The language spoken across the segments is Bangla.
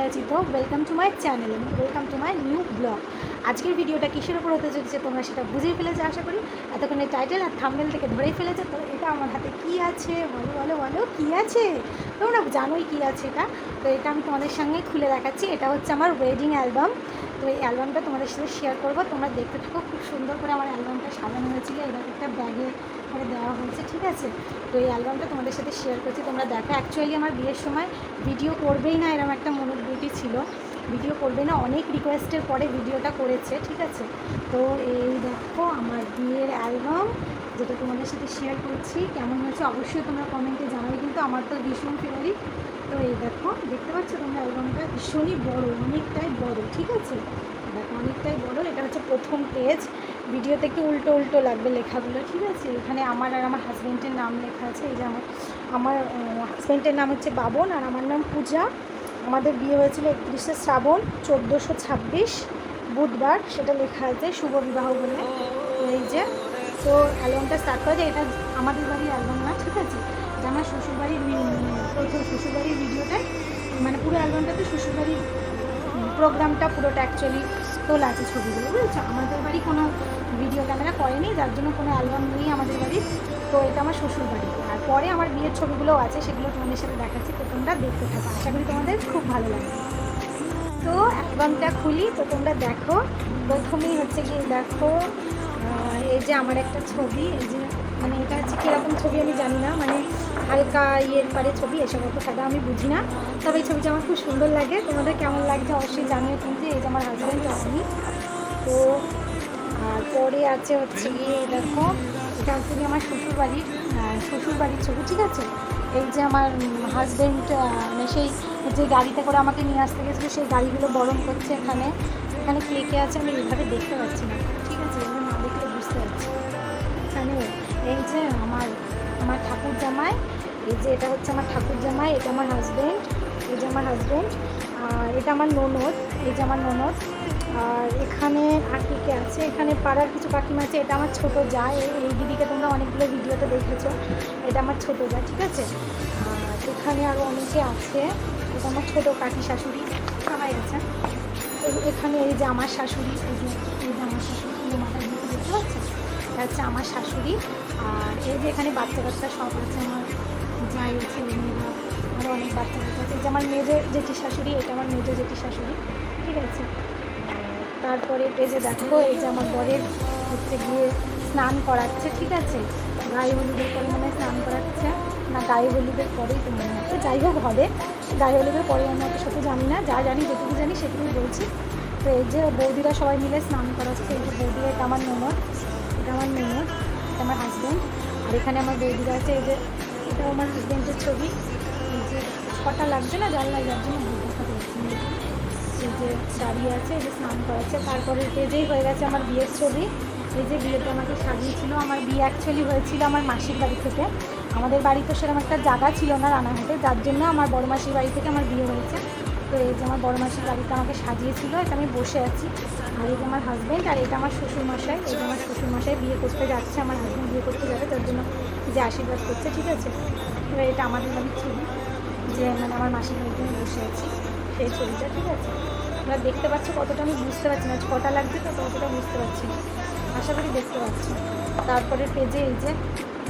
আছি। তো ওয়েলকাম টু মাই চ্যানেল এবং welcome to my new blog. আজকের ভিডিওটা কিসের উপর হতে চলেছে তোমরা সেটা বুঝেই ফেলেছো আশা করি। এতক্ষণে টাইটেল আর থাম্বনেল থেকে ধরেই ফেলেছো। তো এটা আমার হাতে কী আছে বলো বলো বলো কী আছে? তোমরা জানোই কী আছে এটা। তো এটা আমি তোমাদের সঙ্গে খুলে দেখাচ্ছি। এটা হচ্ছে আমার ওয়েডিং অ্যালবাম। তো এই অ্যালবামটা তোমাদের সাথে শেয়ার করবো। তোমরা দেখতে থাকো, খুব সুন্দর করে আমার অ্যালবামটা সাজানো হয়েছিল, এবার একটা ব্যাগে করে দেওয়া হয়েছে, ঠিক আছে। তো এই অ্যালবামটা তোমাদের সাথে শেয়ার করছি, তোমরা দেখো। অ্যাকচুয়ালি আমার বিয়ের সময় ভিডিও করবেই না এরকম একটা মনোবৃত্তি ছিল, ভিডিও করবে না, অনেক রিকোয়েস্টের পরে ভিডিওটা করেছে, ঠিক আছে। তো এই দেখো আমার বিয়ের অ্যালবাম, যেটা তোমাদের সাথে শেয়ার করছি। কেমন হয়েছে অবশ্যই তোমরা কমেন্টে জানাবে, কিন্তু আমার তো ভীষণ ফেভারিট। তো এই দেখো, দেখতে পাচ্ছ তোমরা অ্যালবামটা ভীষণই বড়, অনেকটাই বড়, ঠিক আছে। দেখো অনেকটাই বড়। এটা হচ্ছে প্রথম পেজ। ভিডিওতে একটু উল্টো উল্টো লাগবে লেখাগুলো, ঠিক আছে। এখানে আমার আর আমার হাজব্যান্ডের নাম লেখা আছে। এই যে আমার হাজব্যান্ডের নাম হচ্ছে বাবন আর আমার নাম পূজা। আমাদের বিয়ে হয়েছিল 31শে শ্রাবণ 1426 বুধবার, সেটা লেখা আছে শুভ বিবাহ বলে। তো এই যে, তো অ্যালবামটা স্টার্ট করা যায়। এটা আমাদের বাড়ির অ্যালবাম না, ঠিক আছে। এটা আমার শ্বশুরবাড়ির প্রথম শ্বশুরবাড়ির ভিডিওটা, মানে পুরো অ্যালবামটাতে শ্বশুরবাড়ির প্রোগ্রামটা পুরোটা অ্যাকচুয়ালি তোলা আছে ছবিগুলো, বুঝেছো। আমাদের বাড়ি কোনো ভিডিও ক্যামেরা করেনি, যার জন্য কোনো অ্যালবাম নেই আমাদের বাড়ির। তো এটা আমার শ্বশুর বাড়ি। আর পরে আমার বিয়ের ছবিগুলোও আছে, সেগুলো তোমাদের সাথে দেখাচ্ছি। তো তোমরা দেখতে থাকো, আশা করি তোমাদের খুব ভালো লাগবে। তো অ্যালবামটা খুলি, তো তোমরা দেখো। প্রথমেই হচ্ছে কি দেখো, এই যে আমার একটা ছবি, এই যে মানে এটা হচ্ছে কীরকম ছবি আমি জানি না, মানে হালকা ইয়ের পারে ছবি, এসব অত সাদা আমি বুঝি না। তবে এই ছবিটা আমার খুব সুন্দর লাগে। তোমাদের কেমন লাগছে অবশ্যই জানিও কিন্তু। এই যে আমার হাজব্যান্ড আমি। তো আর পরে আছে হচ্ছে গিয়ে দেখো, এটা হচ্ছে গিয়ে আমার শ্বশুরবাড়ির ছবি, ঠিক আছে। এই যে আমার হাজব্যান্ড মানে সেই যে গাড়িতে করে আমাকে নিয়ে আসতে গেছিলো, সেই গাড়িগুলো বরণ করছে। এখানে এখানে কে কে আছে আমি এইভাবে দেখতে পাচ্ছি না, ঠিক আছে, এগুলো না দেখলে বুঝতে পারছি। এখানে এই যে আমার আমার ঠাকুর জামাই, এই যে এটা হচ্ছে আমার ঠাকুর জামাই, এটা আমার হাজব্যান্ড, এই যে আমার হাজব্যান্ড। আর এটা আমার ননদ, এই যে আমার ননদ। আর এখানে আর কে আছে, এখানে পাড়ার কিছু কাকিমা আছে। এটা আমার ছোটো যা, এই দিদিকে তোমরা অনেকগুলো ভিডিওতে দেখেছো। এটা আমার ছোটো যা, ঠিক আছে। আর এখানে আরও অনেকে আছে। এটা আমার ছোটো কাকি শাশুড়ি, সবাই আছে। এখানে এই যে আমার শাশুড়ি, এই যে আমার শাশুড়ি, মাথায় দিকে দেখতে পাচ্ছি, এটা হচ্ছে আমার শাশুড়ি। আর এই যে এখানে বাচ্চা কাচ্চা সব আছে, আমার যাই ছেলে মেয়েরা, আরও অনেক বাচ্চা কাচ্চা আছে। এই যে আমার মেজো জেঠি শাশুড়ি, এটা আমার মেজো জেঠি শাশুড়ি, ঠিক আছে। তারপরে পেজে দেখো, এই যে আমার বরের হচ্ছে গিয়ে স্নান করাচ্ছে, ঠিক আছে। গায়ে হলুদের পরে মনে হয় স্নান করাচ্ছে, না গায়ে হলুদের পরেই তো মনে হচ্ছে, যাই হোক হবে। গায়ে হলুদের পরে আমি অত সাথে জানি না, যা জানি যেটুকু জানি সেটুকুই বলছি। তো এই যে বৌদিরা সবাই মিলে স্নান করাচ্ছে। এই যে বৌদিরা, এটা আমার ননদ, এটা আমার ননদ, এটা আমার হাজব্যান্ড। আর এখানে আমার বৌদিরা আছে। এই যে এটাও আমার হাজব্যান্ডের ছবি। এই যে ছটা লাগছে না জানলায়, যার জন্য দেখা যাচ্ছে। এই যে দাঁড়িয়ে আছে, এই যে স্নান করাচ্ছে। তারপরে পেজেই হয়ে গেছে আমার বিয়ের ছবি। এই যে বিয়েতে আমাকে সাজিয়েছিল। আমার বিয়ে অ্যাকচুয়ালি হয়েছিল আমার মাসির বাড়ি থেকে। আমাদের বাড়ি তো সেরকম একটা জায়গা ছিল না রানাঘাটে, যার জন্য আমার বড় মাসির বাড়ি থেকে আমার বিয়ে হয়েছে। তো এই যে আমার বড় মাসির বাড়িতে আমাকে সাজিয়েছিল, এটা আমি বসে আছি। আর এই যে আমার হাজব্যান্ড, আর এটা আমার শ্বশুরমশাই। এই যে আমার শ্বশুরমশাই বিয়ে করতে যাচ্ছে, আমার হাজব্যান্ড বিয়ে করতে যাবে, তার জন্য যে আশীর্বাদ করছে, ঠিক আছে। এবার এটা আমাদের বাড়ির ছবি, যে মানে আমার মাসির বাড়িতে আমি বসে আছি, সেই ছবিটা, ঠিক আছে। তোমরা দেখতে পাচ্ছ কতটা আমি বুঝতে পারছি না, কটা লাগছে তো ততটা বুঝতে পারছি না, আশা করি দেখতে পাচ্ছি। তারপরে পেজে এই যে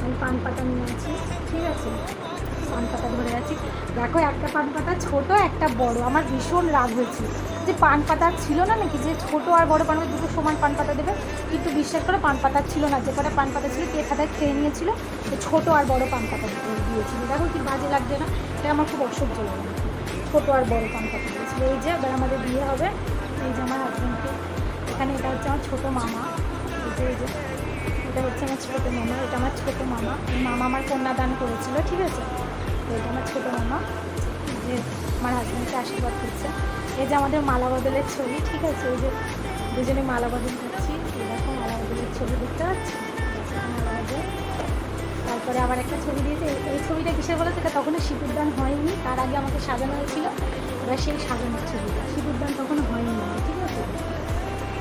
আমি পান পাতা নিয়ে আছি, ঠিক আছে, পান পাতা ধরে আছি। দেখো একটা পান পাতা ছোটো, একটা বড়। আমার ভীষণ রাগ হয়েছে যে পান পাতা ছিল না নাকি, যে ছোটো আর বড় পান দুটো সমান পান পাতা দেবে, কিন্তু বিশ্বাস করে পান পাতা ছিল না। যে কটা পান পাতা ছিল কে খাতায় খেয়ে নিয়েছিল, তো ছোটো আর বড় পান পাতা দিয়েছিল। দেখো কি বাজে লাগছে না, এটা আমার খুব অসহ্য লাগে। ছোটো আর বড় পান পাতা দিয়েছিল। এই যে এবার আমাদের বিয়ে হবে। এই যে আমার হাজব্যান্ডকে, এখানে এটা হচ্ছে আমার ছোটো মামা, এই যে এটা হচ্ছে আমার ছোটো মামা, এটা আমার ছোটো মামা। এই মামা আমার কন্যাদান করেছিল, ঠিক আছে। তো এটা আমার ছোটো মামা, যে আমার হাজব্যান্ডকে আশীর্বাদ করছে। এই যে আমাদের মালা বদলের ছবি, ঠিক আছে। এই যে দুজনে মালা বদল করছি, এরকম মালা বদলের ছবি দেখতে পাচ্ছি, মালা বদল। তারপরে আবার একটা ছবি দিয়েছে। এই ছবিটা কিসের বলে, সেটা তখনও সিঁদুরদান হয়নি, তার আগে আমাকে সাজানো হয়েছিল। এবার সেই সাজানোর ছবিটা, সিঁদুরদান তখন হয়নি, ঠিক আছে।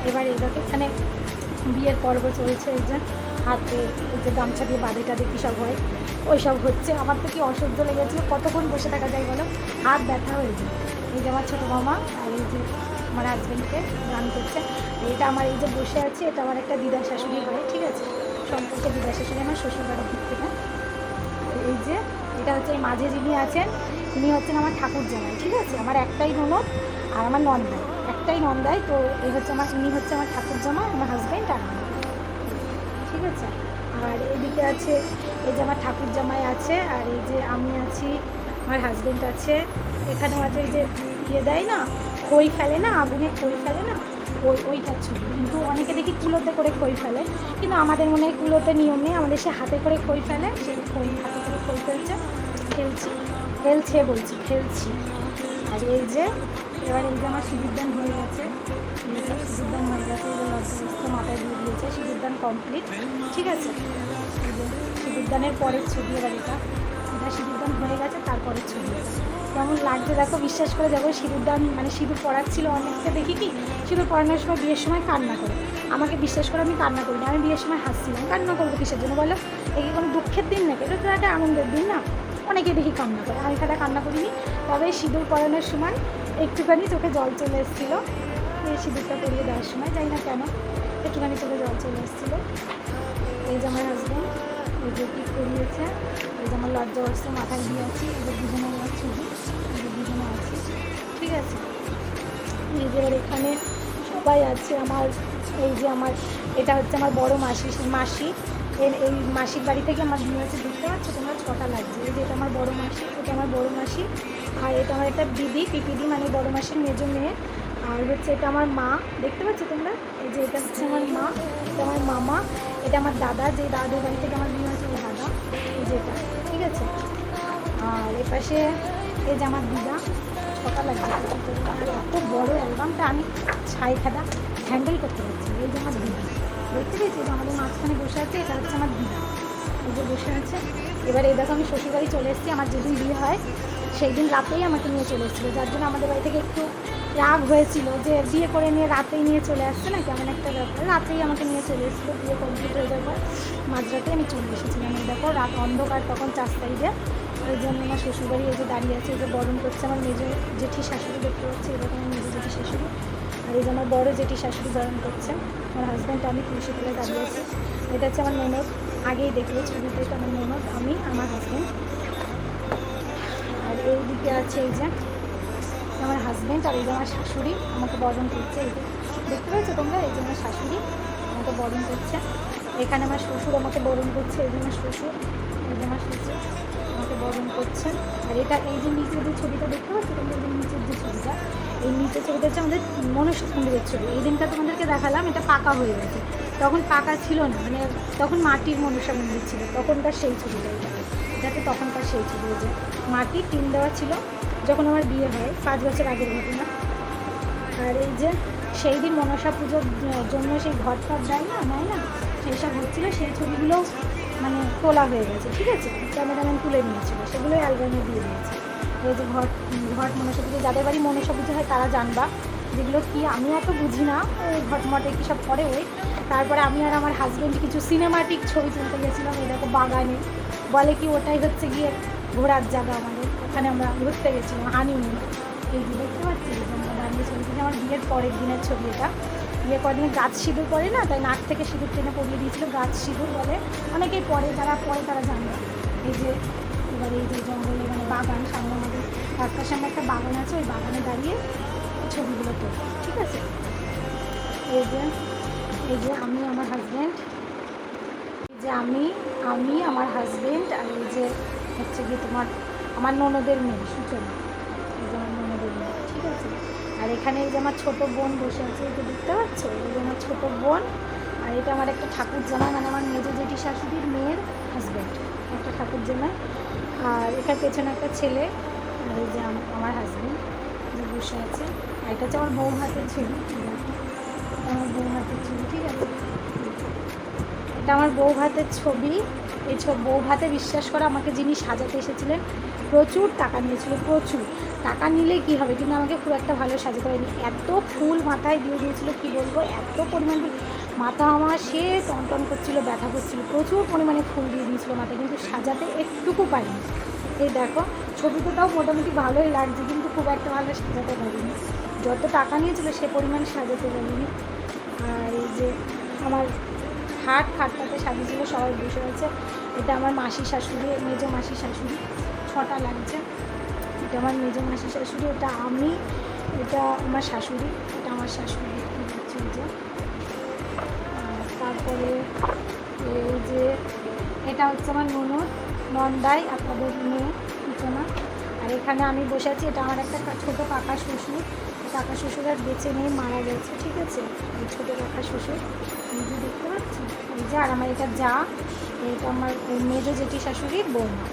এবার এইটাকে এখানে বিয়ের পর্ব চলছে। এই যে হাতে এই যে গামছা দিয়ে বাঁধে টাধে কী সব হয়, ওই সব হচ্ছে। আমার তো কি অসহ্য লেগেছিলো, কতক্ষণ বসে থাকা যায় বলো, হাত ব্যথা হয়ে যায়। এই যে আমার ছোটো মামা, আর এই যে আমার হাজব্যান্ডকে গান করছে। এটা আমার এই যে বসে আছে, এটা আমার একটা দিদা শাশুড়ি হয়, ঠিক আছে, সম্পর্কে দিদা শাশুড়ি আমার শ্বশুরবাড়ির দিক থেকে। এই যে এটা হচ্ছে এই মাঝে যিনি আছেন, তিনি হচ্ছেন আমার ঠাকুর জামাই, ঠিক আছে, আমার একটাই ননদ আর আমার নন্দাই, একটাই নন্দাই। তো এই হচ্ছে আমার, ইনি হচ্ছে আমার ঠাকুর জামাই, আমার হাজব্যান্ড আর আমি, ঠিক আছে। আর এদিকে আছে এই যে আমার ঠাকুর জামাই আছে, আর এই যে আমি আছি, আমার হাজব্যান্ড আছে। এখানেও আছে এই যে ইয়ে দেয় না, খই ফেলে না, আগুনে খই ফেলে না, ওইটার ছবি। কিন্তু অনেকে দেখি কুলোতে করে খই ফেলে, কিন্তু আমাদের মনে হয় কুলোতে নিয়ম নেই, আমাদের সে হাতে করে খই ফেলে, সেই খই হাতে করে খই ফেলছি। আর এই যে এবার এই যে আমার সিঁদুরদান হয়ে গেছে, সিঁদুরদান হয়ে গেছে, এই যে লজ্জাবস্ত মাথায় দিয়ে দিয়েছে, সিঁদুরদান কমপ্লিট, ঠিক আছে। এই যে সিঁদুরদানের পরের ছবি, এবার এটা সিঁদুরদান হয়ে গেছে, তারপরের ছবি কেমন লাগছে দেখো। বিশ্বাস করে যাবো, সিঁদুরদান মানে সিঁদুর পড়াচ্ছিল, অনেকটা দেখি কি সিঁদুর পড়ানোর সময় বিয়ের সময় কান্না করে, আমাকে বিশ্বাস করে আমি কান্না করি না, আমি বিয়ের সময় হাসছিলাম, কান্না করবো কিসের জন্য বলো, এই কোনো দুঃখের দিন নাকি, এটা তো একটা আনন্দের দিন না, অনেকে দেখি কান্না করে, আমি তারা কান্না করিনি। তবে সিঁদুর পরানোর সময় একটুখানি চোখে জল চলে এসেছিলো, এই সিঁদুরটা পরিয়ে দেওয়ার সময়, জানি না কেন একটুখানি চোখে জল চলে এসেছিলো। এই যে আমার হাজব্যান্ড এই যে কি করিয়েছে, এই যে আমার লজ্জাবস্ত মাথায় দিয়ে আছি, এই যে দুজনে আমার ছবি, এই যে দুজনে আছি, ঠিক আছে। এই যে এবার এখানে সবাই আছে আমার, এই যে আমার এটা হচ্ছে আমার বড় মাসি, এই মাসির বাড়ি থেকে আমার বিয়ে হচ্ছে, দেখতে পাচ্ছ তোমরা ছটা লাগছে। এই যে এটা আমার বড় মাসি, এটা আমার বড় মাসি, আর এটা আমার একটা দিদি, পিপিদি মানে বড় মাসির মেজো মেয়ে, আর হচ্ছে এটা আমার মা, দেখতে পাচ্ছ তোমরা, এই যে এটা হচ্ছে আমার মা, এটা আমার মামা, এটা আমার দাদা, যে দাদুর বাড়ি থেকে আমার বিয়ে হচ্ছে, ওই দাদা, এই যে এটা, ঠিক আছে। আর এপাশে এই যে আমার দিদা, ছটা লাগছে, আর এত বড় অ্যালবামটা আমি ছাই খাদা হ্যান্ডেল করতে পারছি। এই যে আমার দিদা, দেখতে পেয়েছি যে আমাদের মাঝখানে বসে আছে, এটা হচ্ছে আমার দিদা, এই যে বসে আছে। এবার এই দেখো আমি শ্বশুরবাড়ি চলে এসেছি, আমার যেদিন বিয়ে হয় সেই দিন রাতেই আমাকে নিয়ে চলে এসেছিলো, যার জন্য আমাদের বাড়ি থেকে একটু রাগ হয়েছিল যে বিয়ে করে নিয়ে রাতেই নিয়ে চলে আসছে না, কেমন একটা ব্যাপার, রাতেই আমাকে নিয়ে চলে এসেছিলো, বিয়ে কমপ্লিট হয়ে যাওয়ার পর মাঝরাতে আমি চলে এসেছিলাম। এই দেখো রাত অন্ধকার তখন 4 তারিখে, ওই জন্য আমার শ্বশুরবাড়ি এই যে দাঁড়িয়ে আছে, এই যে বরণ করছে আমার মেজো জেঠি শাশুড়ি, দেখতে পাচ্ছি এরকম আমার মেজো জেঠি শাশুড়ি, আর এই যে আমার বড়ো জেঠি শাশুড়ি বরণ করছে, আমার হাজব্যান্ড আমি তুলসী তুলে দাঁড়িয়ে আছি। এটা হচ্ছে আমার ননদ, আগেই দেখলে ছবিতে, এটা আমার ননদ, আমি আমার হাজব্যান্ড। আর এই দিকে আছে এই যে আমার হাজব্যান্ড, আর এই যে আমার শাশুড়ি আমাকে বরণ করছে, এই যে দেখতে পাচ্ছ তোমরা, এই যে আমার শাশুড়ি আমাকে বরণ করছে। এখানে আমার শ্বশুর আমাকে বরণ করছে, এই যে আমার শ্বশুর, এই যে আমার শ্বশুর আমাকে বরণ করছে। আর এটা এই যে নিচের যে ছবিটা দেখতে পাচ্ছ তোমরা, এই যে নিচের যে ছবিটা, এই নিচের ছবিটা হচ্ছে আমাদের মনসা মন্দিরের ছবি। এই দিনটা তোমাদেরকে দেখালাম, এটা পাকা হয়ে গেছে, তখন পাকা ছিল না, মানে তখন মাটির মনসা মন্দির ছিল, তখনকার সেই ছবিটা, যাতে তখনকার সেই ছবি, যে মাটির টিন দেওয়া ছিল যখন আমার বিয়ে হয়, 5 বছর আগের ঘটনা। আর এই যে সেই দিন মনসা পুজোর জন্য সেই ঘট দেয় না, সেই সব হচ্ছিলো, সেই ছবিগুলো মানে তোলা হয়ে গেছে, ঠিক আছে, ক্যামেরাম্যান তুলে নিয়েছিল, সেগুলোই অ্যালবামে দিয়ে দিয়েছে। এই যে ঘট মনসা পুজো, যাদের বাড়ি মনসা পুজো হয় তারা জানবা, যেগুলো কি আমি অত বুঝি না, ওই ঘটমটে কী সব করে ওই। তারপরে আমি আর আমার হাজব্যান্ড কিছু সিনেমাটিক ছবি তুলতে গেছিলাম, এই দেখো বাগানে, বলে কি ওটাই হচ্ছে গিয়ে ঘোরার জায়গা আমাদের, ওখানে আমরা ঘুরতে গেছিলাম হানিমুন। এই যে দেখতে পাচ্ছি আমরা দাঁড়িয়ে ছবি থেকে, আমার বিয়ের পরের দিনের ছবি এটা। বিয়ে কদিনে গাছ সিঁদুর পরে না, তাই নাক থেকে সিঁদুর টেনে পরিয়ে দিয়েছিল, গাছ সিঁদুর বলে, অনেকেই পরে, যারা পরে তারা জানবে। এই যে এবার এই যে জঙ্গলে মানে বাগান, সামনে আমাদের রাস্তার সামনে একটা বাগান আছে, ওই বাগানে দাঁড়িয়ে ছবিগুলো তোলে, ঠিক আছে। এই যে আমি আমার হাজব্যান্ড, এই যে আমি আমার হাজব্যান্ড, আর এই যে হচ্ছে গিয়ে তোমার আমার ননদের মেয়ে সূচনা, এই যে আমার ননদের মেয়ে, ঠিক আছে। আর এখানে এই যে আমার ছোটো বোন বসে আছে, এই যে দেখতে পাচ্ছ, এই যে আমার ছোটো বোন, আর এটা আমার একটা ঠাকুর জামাই, মানে আমার মেজো জেঠি শাশুড়ির মেয়ের হাজব্যান্ড, একটা ঠাকুর জামাই। আর এটার পেছনে একটা ছেলে, আর এই যে আমার হাজব্যান্ড যে বসে আছে। আর এটা হচ্ছে আমার বউ হাতের ছবি, আমার বউ হাতের ছবি, ঠিক আছে, এটা আমার বউ ভাতের ছবি। এই বউ ভাতে বিশ্বাস করে আমাকে যিনি সাজাতে এসেছিলেন প্রচুর টাকা নিয়েছিল, প্রচুর টাকা নিলে কি হবে, কিন্তু আমাকে খুব একটা ভালো সাজাতে পারেনি, এত ফুল মাথায় দিয়ে দিয়েছিল কি বলবো, এত পরিমাণ মাথা আমার সে টনটন করছিল, ব্যথা করছিল, প্রচুর পরিমাণে ফুল দিয়ে দিয়েছিল মাথায়, কিন্তু সাজাতে একটুকু পারিনি। এই দেখো ছবিটাও মোটামুটি ভালোই লাগছে, কিন্তু খুব একটা ভালো সাজাতে পারিনি, যত টাকা নিয়েছিল সে পরিমাণ সাজাতে পারিনি। আর এই যে আমার খাটটাতে সাজিয়েছিল, সবাই বসে আছে। এটা আমার মাসি শাশুড়ি, মেজো মাসি শাশুড়ি, 6টা লাগছে। এটা আমার মেজো মাসি শাশুড়ি, এটা আমি, এটা আমার শাশুড়ি, এটা আমার শাশুড়ি হচ্ছে এই যে। তারপরে এই যে এটা হচ্ছে আমার নন্দাই, আপনাদের মেয়ে পিছনা। আর এখানে আমি বসে আছি, এটা আমার একটা ছোটো কাকা শ্বশুর। কাকা শ্বশুর আর বেঁচে নেই, মারা গেছে, ঠিক আছে। এই ছোটো কাকা শ্বশুর এই যে দেখতে পাচ্ছি, এই যে। আর আমার এটা যা, এটা আমার মেজো জেঠি শাশুড়ির বৌমা।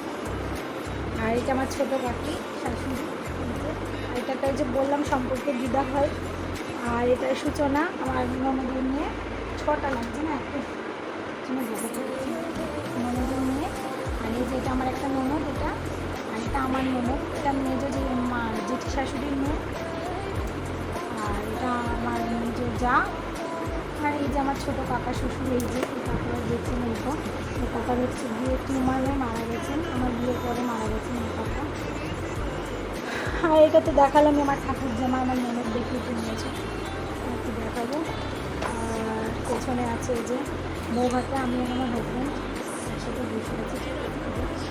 আর এটা আমার ছোটো কাকি শাশুড়ি, আর এটাকে যে বললাম সম্পর্কে দিদা হয়। আর এটা সূচনা, আমার ননদের মেয়ে, 6টা লাগছে না একটু ননদের মেয়ে। আর এই যে এটা আমার একটা ননদ, এটা। আর এটা আমার ননদ, এটা মেজো যে মা জেঠি শাশুড়ির মেয়ে। আর এটা আমার মেজো যা। আর এই যে আমার ছোটো কাকা শ্বশুর, এই যে এই কাকারা গেছেন, এইরকম। এই কাকার হচ্ছে বিয়ে টিউমারে মারা গেছেন, আমার বিয়ের পরে মারা গেছেন এই কাকা। আর এটা তো দেখালাম আমার ঠাকুর জামা, আমার ননদ দেখিয়ে কিনেছে, একটু দেখাবো। আর পেছনে আছে এই যে বৌভাতে, আমি আর আমার হাজব্যান্ড একসাথে বসে আছি, ঠিক আছে।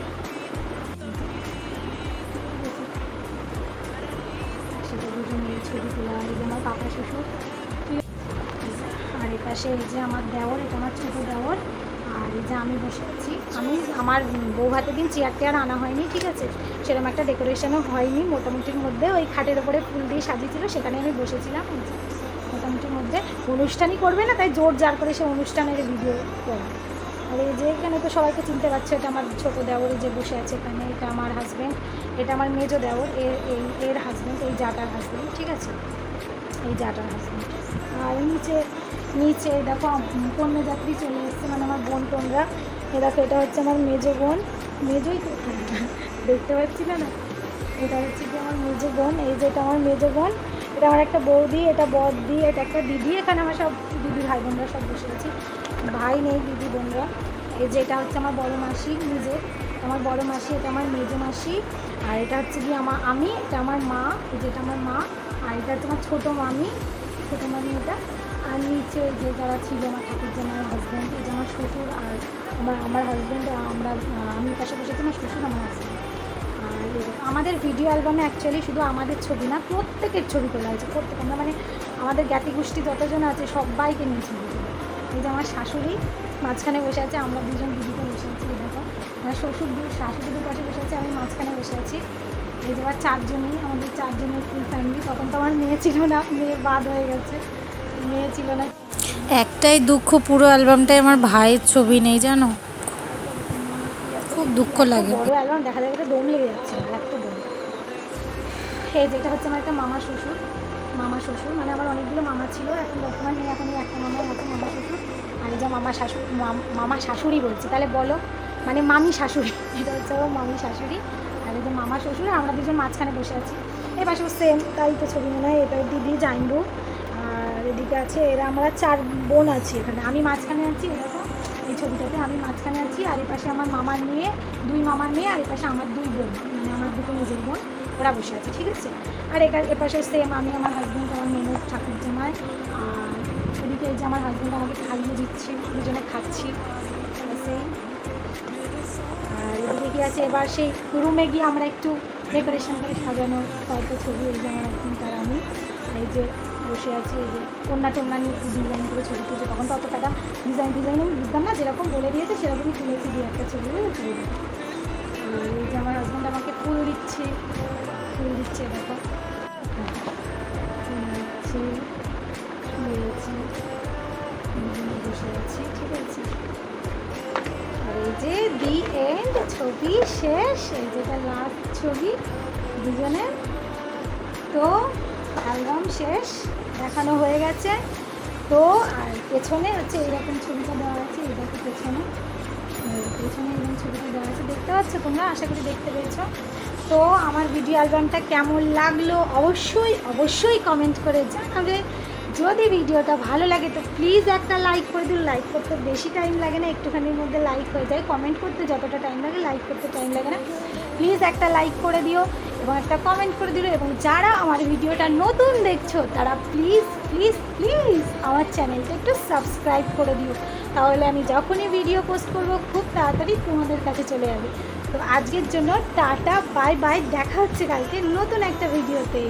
একসাথে দুজন মিলে ছবি তোলা। এই যে আমার কাকা শ্বশুর। আর এপাশে এই যে আমার দেওর, এটা আমার ছোটো দেওর। আর এই যে আমি বসে আছি, আমার বৌভাতের দিন চেয়ার টেয়ার আনা হয়নি, ঠিক আছে। সেরকম একটা ডেকোরেশনও হয়নি, মোটামুটির মধ্যে ওই খাটের ওপরে ফুল দিয়ে সাজিয়েছিল, সেখানে আমি বসেছিলাম। মোটামুটির মধ্যে অনুষ্ঠানই করবে না, তাই জোর জার করে সে অনুষ্ঠানের ভিডিও করে। আর এই যে এখানে তো সবাইকে চিনতে পারছে, এটা আমার ছোটো দেওর যে বসে আছে এখানে, এটা আমার হাজব্যান্ড, এটা আমার মেজো দেওর, এর হাজব্যান্ড, এই জাটার হাজব্যান্ড, ঠিক আছে, এই জাটার হাজব্যান্ড। আর নিচে দেখো কন্যাযাত্রী চলে এসছে, মানে আমার বোন টোনরা। এ দেখো, এটা হচ্ছে আমার মেজো বোন, মেজোই তো দেখতে পাচ্ছি না, এটা হচ্ছে কি আমার মেজো বোন। এই যে এটা আমার মেজো বোন, এটা আমার একটা বৌদি, এটা বড়দি, এটা একটা দিদি। এখানে আমার সব দিদি ভাই বোনরা সব বসে আছি, ভাই নেই, দিদি বোনরা। এই যে এটা হচ্ছে আমার বড় মাসি, নিজের আমার বড় মাসি, এটা আমার মেজো মাসি। আর এটা হচ্ছে কি আমি, এটা আমার মা, এই যে এটা আমার মা। আর এটা হচ্ছে আমার ছোটো মামি, এটা। আর নিচে যে যারা ছিল, আমার ঠাকুর যে আমার হাজব্যান্ড, এই যে আমার শ্বশুর আর আমার হাজব্যান্ড, আমি পাশে বসেছি, আমার শ্বশুর, আমার হাজব্যান্ড। আর আমাদের ভিডিও অ্যালবামে অ্যাকচুয়ালি শুধু আমাদের ছবি না, প্রত্যেকের ছবি তোলা হয়েছে, আমরা মানে আমাদের জ্ঞাতি গোষ্ঠী যতজন আছে সবাইকে নিয়ে ছবি তোলা। এই যে আমার শাশুড়ি মাঝখানে বসে আছে, আমরা দুজন দিদিতে বসে আছি, দেখো। আমার শাশুড়ির পাশে বসে আছে, আমি মাঝখানে বসে আছি। এই যে আমার 4জনই, আমাদের 4জনের ফুল ফ্যামিলি। তখন তো আমার মেয়ে ছিল না, মেয়ে বাদ হয়ে গেছে, মেয়ে ছিল না। একটাই দুঃখ, পুরো অ্যালবামটায় আমার ভাইয়ের ছবি নেই, জানো, খুব দুঃখ লাগে। বড় অ্যালবাম দেখা যায়, দম লেগে যাচ্ছে, একটা দম। এই যেটা হচ্ছে আমার একটা মামা শ্বশুর, মানে আমার অনেকগুলো মামা ছিল, এখন বর্তমান নেই, এখন একটা মামাই আছে, মামা শ্বশুর। আর এই যে মামা শাশুড়ি বলছি, তাহলে বলো, মানে মামি শাশুড়ি, এটা হচ্ছে আমার মামি শাশুড়ি। আর এই যে মামা শ্বশুর, আমরা দুজন মাঝখানে বসে আছি। এই পাশে সেম তাই তো ছবি মনে হয়, এটা দিদি জাইনবু। আর এদিকে আছে এরা, আমরা 4 বোন আছি এখানে, আমি মাঝখানে আছি, এরকম এই ছবিটাতে আমি মাঝখানে আছি। আর এই পাশে আমার মামার মেয়ে, 2 মামার মেয়ে, আর এই পাশে আমার 2 বোন, মানে আমার 2 নিজের বোন, ওরা বসে আছে, ঠিক আছে। আর এপাশে সেম আমি, আমার হাজব্যান্ড, আমার মেয়ে ঠাকুর জামাই। আর এদিকে এই যে আমার হাজব্যান্ড আমাকে খাইয়ে দিচ্ছি, দুজনে খাচ্ছি সেম। আর এদিকে কি আছে, এবার সেই রুমে গিয়ে আমরা একটু ডেকোরেশন করে সাজানো হয়তো ছবি, এই যে আমার একদিন তার আমি, এই যে বসে আছি, এই যে টন্না নিয়ে একটু ডিজাইন করে ছবি তুলছে। তখন তো অতটা ডিজাইন বুঝতাম না, যেরকম বলে দিয়েছে সেরকমই তুলেছি, দিয়ে একটা ছবি তুলে দিই। আর এই যে আমার হাজব্যান্ড আমাকে ফুল দিচ্ছে, দেখো, বসে আছি, ঠিক আছে। আর এই যে দি এন্ড, ছবি শেষ, এই যেটা লাস্ট ছবি দুজনের। তো অ্যালবাম শেষ, দেখানো হয়ে গেছে। তো আর পেছনে হচ্ছে এইরকম ছবিটা দেওয়া আছে, এই দেখো পেছনে এরকম ছবিটা দেওয়া আছে, দেখতে পাচ্ছ তোমরা, আশা করি দেখতে পেয়েছো। তো আমার ভিডিও অ্যালবামটা কেমন লাগলো অবশ্যই কমেন্ট করে জানাবে। যদি ভিডিওটা ভালো লাগে তো প্লিজ একটা লাইক করে দিন। লাইক করতে বেশি টাইম লাগে না, একটুখানির মধ্যে লাইক হয়ে যায়। কমেন্ট করতে যতটা টাইম লাগে লাইক করতে টাইম লাগে না। প্লিজ একটা লাইক করে দিও এবং একটা কমেন্ট করে দিও। এবং যারা আমার ভিডিওটা নতুন দেখছো তারা প্লিজ প্লিজ প্লিজ আমার চ্যানেলটা একটু সাবস্ক্রাইব করে দিও, তাহলে আমি যখনই ভিডিও পোস্ট করব খুব তাড়াতাড়ি তোমাদের কাছে চলে যাবে। তো আজকের জন্য টাটা, বাই বাই, দেখা হচ্ছে কালকে নতুন একটা ভিডিওতে।